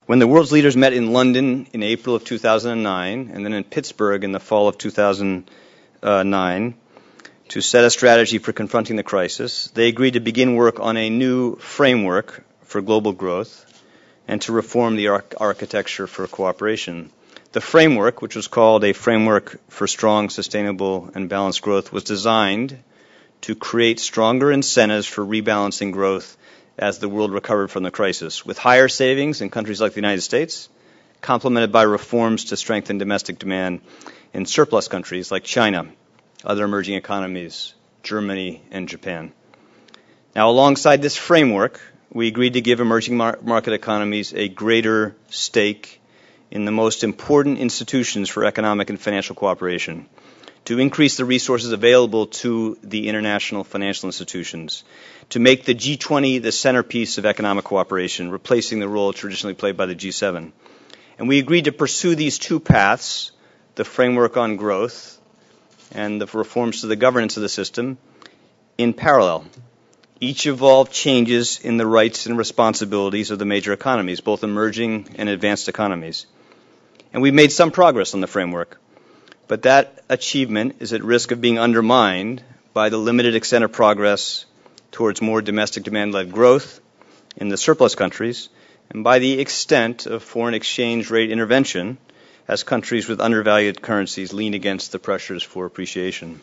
When the world's leaders met in London in April of 2009 and then in Pittsburgh in the fall of 2009 to set a strategy for confronting the crisis, they agreed to begin work on a new framework for global growth and to reform the architecture for cooperation. The framework, which was called a Framework for Strong, Sustainable, and Balanced Growth, was designed to create stronger incentives for rebalancing growth as the world recovered from the crisis, with higher savings in countries like the United States, complemented by reforms to strengthen domestic demand in surplus countries like China, other emerging economies, Germany, and Japan. Now, alongside this framework, we agreed to give emerging market economies a greater stake in the most important institutions for economic and financial cooperation, to increase the resources available to the international financial institutions, to make the G20 the centerpiece of economic cooperation, replacing the role traditionally played by the G7. And we agreed to pursue these two paths, the framework on growth and the reforms to the governance of the system, in parallel. Each involved changes in the rights and responsibilities of the major economies, both emerging and advanced economies. And we've made some progress on the framework, but that achievement is at risk of being undermined by the limited extent of progress towards more domestic demand-led growth in the surplus countries and by the extent of foreign exchange rate intervention as countries with undervalued currencies lean against the pressures for appreciation.